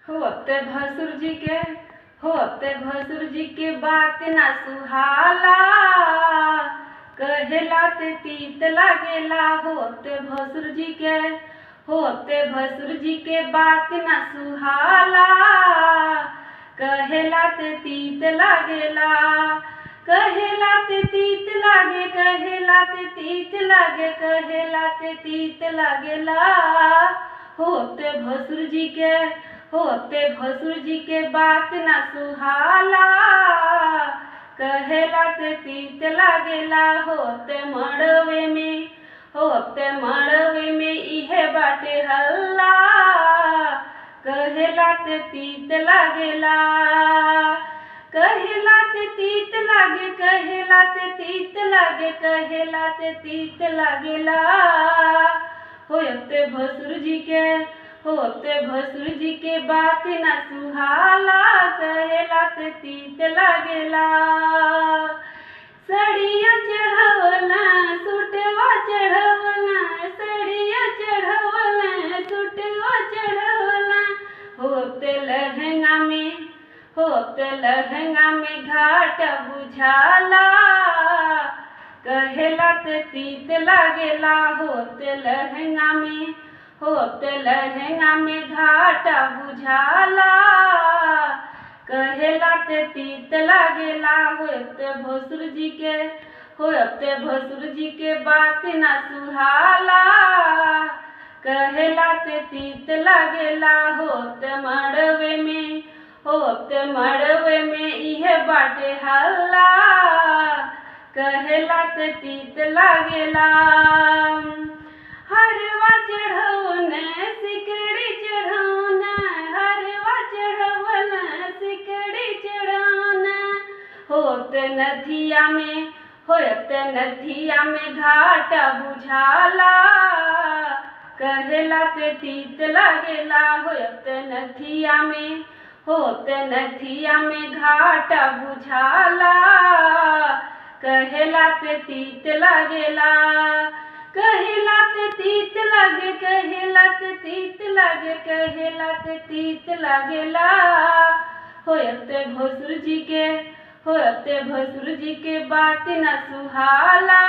हो अब ते भसुर जी के हो अब ते भसुर जी के बात ना सुहाला, कहेला ते तीत लागेला। हो अब ते भसुर जी के हो अब ते भसुर जी के बात ना सुहाला, कहेला ते तीत लागेला। कहेला ते तीत लागे कहेला ते तीत लागे कहेला ते तीत लागेला। हो अब ते भसुर जी के हो अब ते भसुर जी के बात ना सुहाला, कहेला ते तीत लागेला। हो अब ते मड़वे में हो अब ते मड़वे में इहे बाटे हल्ला, कहेला ते तीत लागेला। कहेला ते तीत लागे कहेला ते तीत लागे कहेला ते तीत लागेला। हो अब ते भसुर जी के हो अब ते भसुर जी के बात ना सुहाला, कहेला ते तीत लागेला। सड़िया चढ़वला सुटवा चढ़वला सड़िया चढ़वला सुटवा चढ़वला। हो अब ते लहंगा में हो अब ते लहंगा में घाट बुझाला, कहेला ते तीत लागेला। हो अब ते लहंगा में हो अब ते लहंगा में घाट बुझाला, कहेला ते तीत लागेला। हो अब ते भसुर जी के हो अब ते भसुर जी के बात ना सुहाला, कहेला ते तीत लागेला। हो अब ते मड़वे में हो अब ते मड़वे में इहे बाटे हल्ला, कहेला ते तीत लागेला। हरवा चढ़वना सिकड़ी चढ़वना हरवा चढ़वना सिकड़ी चढ़वना। हो अब ते नथिया में हो अब ते नथिया में घाट बुझाला, कहेला ते तीत लागेला। हो अब ते नथिया में हो अब ते नथिया में घाट बुझाला, कहेला ते तीत लागेला। कहेला ते तीत लागे कहेला ते तीत लागे कहेला ते तीत लागेला। हो अब ते भसुर जी के हो अब ते भसुर जी के बात ना सुहाला,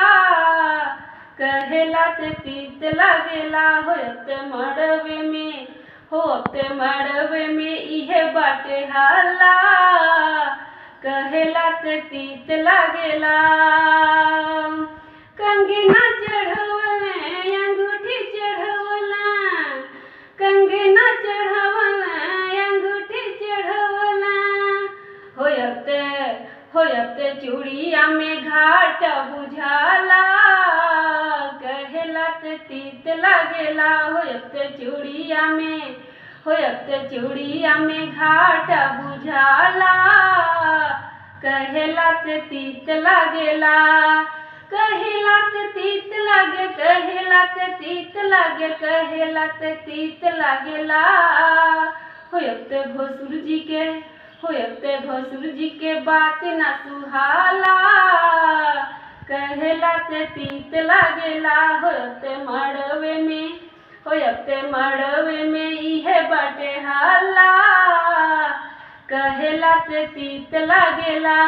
कहेला ते तीत लागेला। हो अब ते मड़वे में हो अब ते मड़वे में इहे बाटे हल्ला, कहेला ते तीत लागेला। कंगना चढ़वला अंगूठी चढ़वला कंगना चढ़वला अंगूठी चढ़वला। हो अब ते चूड़िया में घाट बुझाला, कहेला ते तीत लागेला। हो अब ते चूड़िया में हो अब ते चूड़िया में घाट बुझाला, कहेला ते तीत लागेला। कहेला ते तीत लागे कहेला ते तीत लागे कहेला ते तीत लागेला। हो अब ते भसुर जी के हो अब ते भसुर जी के बात ना सुहाला, कहेला ते तीत लागेला। हो अब ते मड़वे में हो अब ते मड़वे में इहे बाटे हल्ला, कहेला ते तीत लागेला।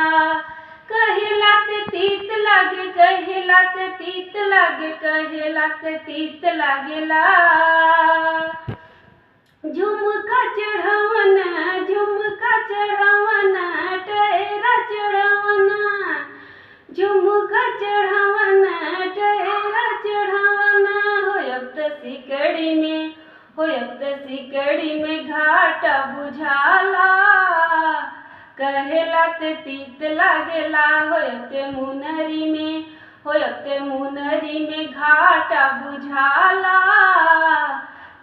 कहेला ते तीत लागे कहेला ते तीत लागे कहेला ते तीत लागेला। झुमका चढ़वना टहेरा चढ़वना झुमका चढ़वना टहेरा चढ़वना। हो अब ते सिकड़ी में हो अब ते सिकड़ी में घाट बुझाला, कहेला ते तीत लागेला। हो अब ते मुनरी में हो अब ते मुनरी में घाट बुझाला,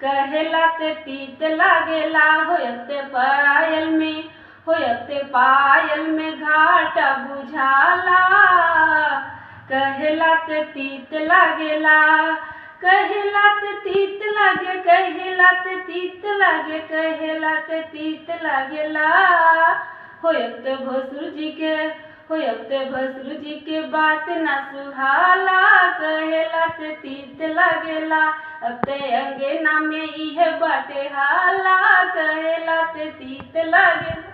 कहेला ते तीत लागेला। हो अब ते पायल में हो अब ते पायल में घाट बुझाला, कहेला ते तीत लागेला। कहेला ते तीत लागे कहेला ते तीत लागे कहेला ते तीत लागेला। हो अब ते भसुर जी के हो अब ते भसुर जी के बात ना सुहाला, कहेला ते तीत लागेला। अब ते अंगना में इहे बाटे हाला, कहेला ते तीत लागेला।